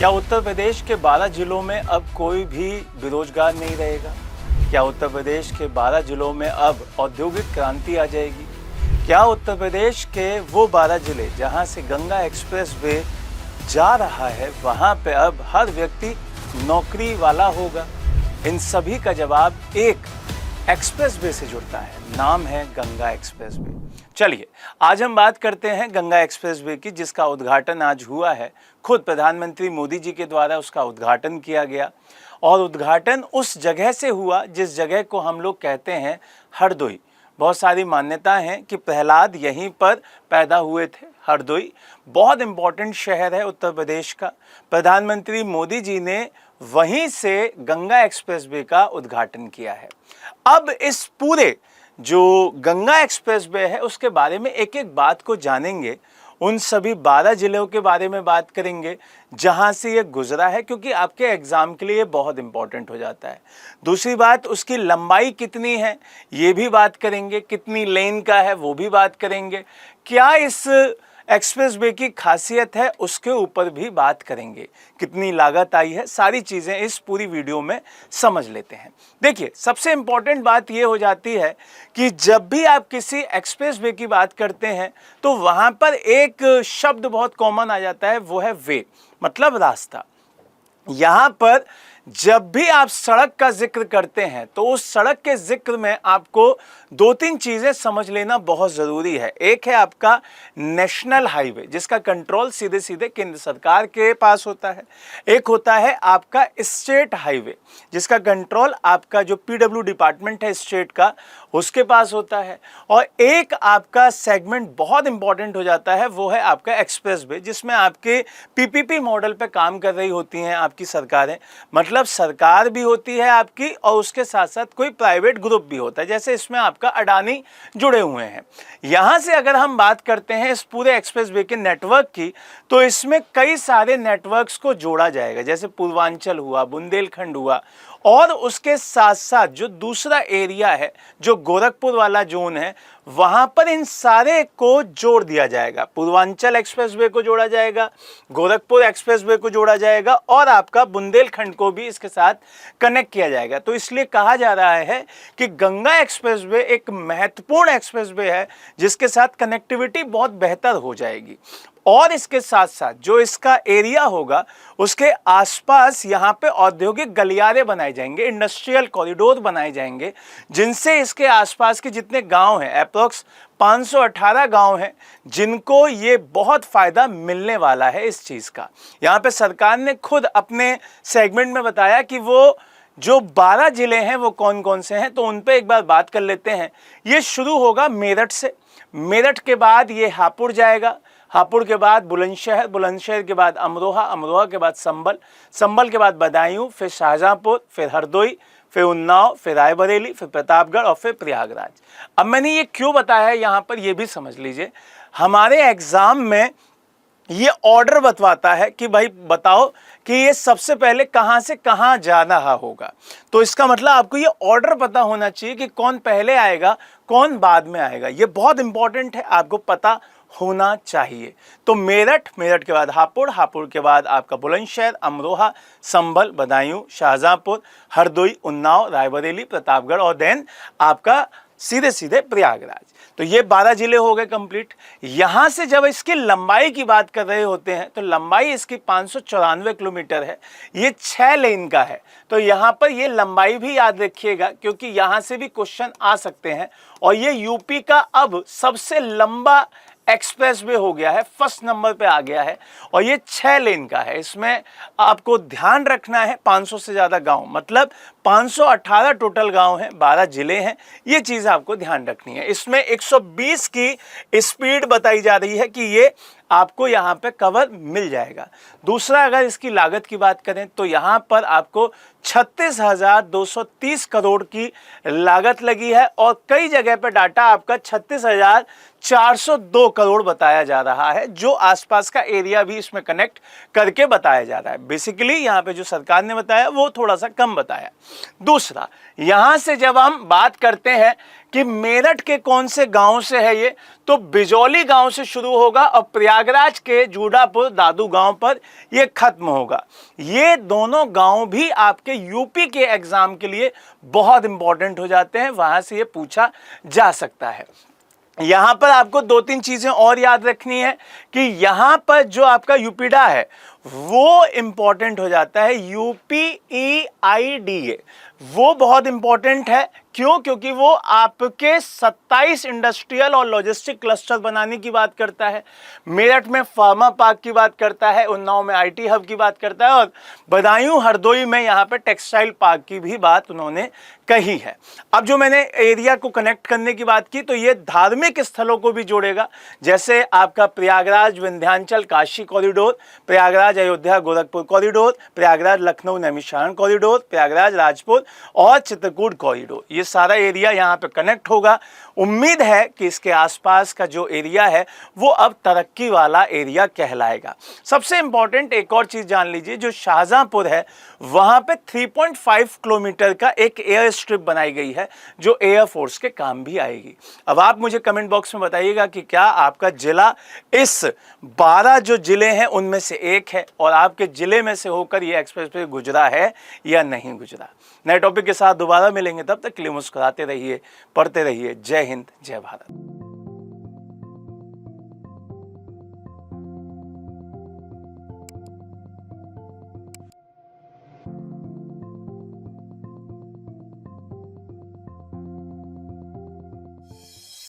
क्या उत्तर प्रदेश के 12 जिलों में अब कोई भी बेरोजगार नहीं रहेगा? क्या उत्तर प्रदेश के 12 जिलों में अब औद्योगिक क्रांति आ जाएगी? क्या उत्तर प्रदेश के वो 12 जिले जहां से गंगा एक्सप्रेस वे जा रहा है वहां पे अब हर व्यक्ति नौकरी वाला होगा? इन सभी का जवाब एक एक्सप्रेस वे से जुड़ता है, नाम है गंगा एक्सप्रेस वे। चलिए आज हम बात करते हैं गंगा एक्सप्रेस वे की, जिसका उद्घाटन आज हुआ है। खुद प्रधानमंत्री मोदी जी के द्वारा उसका उद्घाटन किया गया और उद्घाटन उस जगह से हुआ जिस जगह को हम लोग कहते हैं हरदोई। बहुत सारी मान्यताएं हैं कि प्रहलाद यहीं पर पैदा हुए थे। हरदोई बहुत इम्पोर्टेंट शहर है उत्तर प्रदेश का। प्रधानमंत्री मोदी जी ने वहीं से गंगा एक्सप्रेस वे का उद्घाटन किया है। अब इस पूरे जो गंगा एक्सप्रेस वे है उसके बारे में एक एक बात को जानेंगे। उन सभी 12 जिलों के बारे में बात करेंगे जहां से ये गुजरा है, क्योंकि आपके एग्जाम के लिए बहुत इंपॉर्टेंट हो जाता है। दूसरी बात, उसकी लंबाई कितनी है ये भी बात करेंगे, कितनी लेन का है वो भी बात करेंगे, क्या इस एक्सप्रेस वे की खासियत है उसके ऊपर भी बात करेंगे, कितनी लागत आई है, सारी चीज़ें इस पूरी वीडियो में समझ लेते हैं। देखिए सबसे इम्पॉर्टेंट बात ये हो जाती है कि जब भी आप किसी एक्सप्रेस वे की बात करते हैं तो वहाँ पर एक शब्द बहुत कॉमन आ जाता है, वो है वे, मतलब रास्ता। यहाँ पर जब भी आप सड़क का जिक्र करते हैं तो उस सड़क के जिक्र में आपको दो तीन चीज़ें समझ लेना बहुत ज़रूरी है। एक है आपका नेशनल हाईवे, जिसका कंट्रोल सीधे सीधे केंद्र सरकार के पास होता है। एक होता है आपका स्टेट हाईवे, जिसका कंट्रोल आपका जो पीडब्ल्यू डिपार्टमेंट है स्टेट का उसके पास होता है। और एक आपका सेगमेंट बहुत इंपॉर्टेंट हो जाता है, वो है आपका एक्सप्रेस वे, जिसमें आपके पीपीपी मॉडल पे काम कर रही होती हैं आपकी सरकारें। मतलब सरकार भी होती है आपकी और उसके साथ साथ कोई प्राइवेट ग्रुप भी होता है, जैसे इसमें आपका अडानी जुड़े हुए हैं। यहाँ से अगर हम बात करते हैं इस पूरे एक्सप्रेस वे के नेटवर्क की, तो इसमें कई सारे नेटवर्क्स को जोड़ा जाएगा, जैसे पूर्वांचल हुआ, बुंदेलखंड हुआ, और उसके साथ साथ जो दूसरा एरिया है जो गोरखपुर वाला जोन है, वहां पर इन सारे को जोड़ दिया जाएगा। पूर्वांचल एक्सप्रेसवे को जोड़ा जाएगा, गोरखपुर एक्सप्रेसवे को जोड़ा जाएगा और आपका बुंदेलखंड को भी इसके साथ कनेक्ट किया जाएगा। तो इसलिए कहा जा रहा है कि गंगा एक्सप्रेसवे एक महत्वपूर्ण एक्सप्रेसवे है जिसके साथ कनेक्टिविटी बहुत बेहतर हो जाएगी। और इसके साथ साथ जो इसका एरिया होगा उसके आसपास यहाँ पे औद्योगिक गलियारे बनाए जाएंगे, इंडस्ट्रियल कॉरिडोर बनाए जाएंगे, जिनसे इसके आसपास के जितने गांव हैं, अप्रोक्स 518 गांव हैं, जिनको ये बहुत फ़ायदा मिलने वाला है इस चीज़ का। यहाँ पे सरकार ने खुद अपने सेगमेंट में बताया कि वो जो 12 जिले हैं वो कौन कौन से हैं, तो उन पे एक बार बात कर लेते हैं। ये शुरू होगा मेरठ से, मेरठ के बाद ये हापुड़ जाएगा, हापुड़ के बाद बुलंदशहर, बुलंदशहर के बाद अमरोहा, अमरोहा के बाद संभल, संभल के बाद बदायूं, फिर शाहजहांपुर, फिर हरदोई, फिर उन्नाव, फिर रायबरेली, फिर प्रतापगढ़ और फिर प्रयागराज। अब मैंने ये क्यों बताया है यहाँ पर, ये भी समझ लीजिए। हमारे एग्जाम में ये ऑर्डर बतवाता है कि भाई बताओ कि ये सबसे पहले कहाँ से कहाँ जा रहा होगा, तो इसका मतलब आपको ये ऑर्डर पता होना चाहिए कि कौन पहले आएगा कौन बाद में आएगा। ये बहुत इंपॉर्टेंट है, आपको पता होना चाहिए। तो मेरठ, मेरठ के बाद हापुड़, हापुड़ के बाद आपका बुलंदशहर, अमरोहा, संभल, बदायूं, शाहजहांपुर, हरदोई, उन्नाव, रायबरेली, प्रतापगढ़ और देन आपका सीधे सीधे प्रयागराज। तो ये 12 जिले हो गए कंप्लीट। यहाँ से जब इसकी लंबाई की बात कर रहे होते हैं तो लंबाई इसकी 594 किलोमीटर है। ये 6 लेन का है, तो यहाँ पर ये लंबाई भी याद रखिएगा, क्योंकि यहाँ से भी क्वेश्चन आ सकते हैं। और ये यूपी का अब सबसे लंबा एक्सप्रेस वे हो गया है, फर्स्ट नंबर पे आ गया है, और ये 6 लेन का है। इसमें आपको ध्यान रखना है 500 से ज़्यादा गांव, मतलब 518 टोटल गांव हैं, 12 जिले हैं, ये चीज़ आपको ध्यान रखनी है। इसमें 120 की स्पीड बताई जा रही है कि ये आपको यहाँ पे कवर मिल जाएगा। दूसरा, अगर इसकी लागत की बात करें तो यहाँ पर आपको 36,230 करोड़ की लागत लगी है, और कई जगह पे डाटा आपका 36,402 करोड़ बताया जा रहा है, जो आसपास का एरिया भी इसमें कनेक्ट करके बताया जा रहा है। बेसिकली यहाँ पे जो सरकार ने बताया वो थोड़ा सा कम बताया। दूसरा, यहाँ से जब हम बात करते हैं कि मेरठ के कौन से गांव से है ये, तो बिजौली गांव से शुरू होगा और प्रयागराज के जूडापुर दादू गांव पर ये खत्म होगा। ये दोनों गांव भी आपके यूपी के एग्जाम के लिए बहुत इंपॉर्टेंट हो जाते हैं, वहां से ये पूछा जा सकता है। यहां पर आपको 2-3 चीजें और याद रखनी है कि यहां पर जो आपका यूपीडा है वो इंपॉर्टेंट हो जाता है। यूपीईआईडीए वो बहुत इंपॉर्टेंट है। क्यों? क्योंकि वो आपके 27 इंडस्ट्रियल और लॉजिस्टिक क्लस्टर बनाने की बात करता है, मेरठ में फार्मा पार्क की बात करता है, उन्नाव में आईटी हब की बात करता है और बदायूं हरदोई में यहाँ पे टेक्सटाइल पार्क की भी बात उन्होंने कही है। अब जो मैंने एरिया को कनेक्ट करने की बात की, तो ये धार्मिक स्थलों को भी जोड़ेगा, जैसे आपका Prayagraj Vindhyachal Kashi corridor, Prayagraj Ayodhya Gorakhpur corridor, Prayagraj Lucknow Naimisharanya corridor, Prayagraj Rajpur और चित्रकूट कॉरिडोर। ये सारा एरिया यहाँ पे कनेक्ट होगा। उम्मीद है कि इसके आसपास का जो एरिया है वो अब तरक्की वाला एरिया कहलाएगा। सबसे इंपॉर्टेंट एक और चीज जान लीजिए, जो शाहजहांपुर है वहां पे 3.5 किलोमीटर का एक एयर स्ट्रिप बनाई गई है जो एयरफोर्स के काम भी आएगी। अब आप मुझे कमेंट बॉक्स में बताइएगा कि क्या आपका जिला इस 12 जो जिले हैं उनमें से एक है और आपके जिले में से होकर ये एक्सप्रेसवे गुजरा है या नहीं गुजरा। नए टॉपिक के साथ दोबारा मिलेंगे, तब तक के लिए मुस्कुराते रहिए, पढ़ते रहिए। जय हिंद, जय भारत।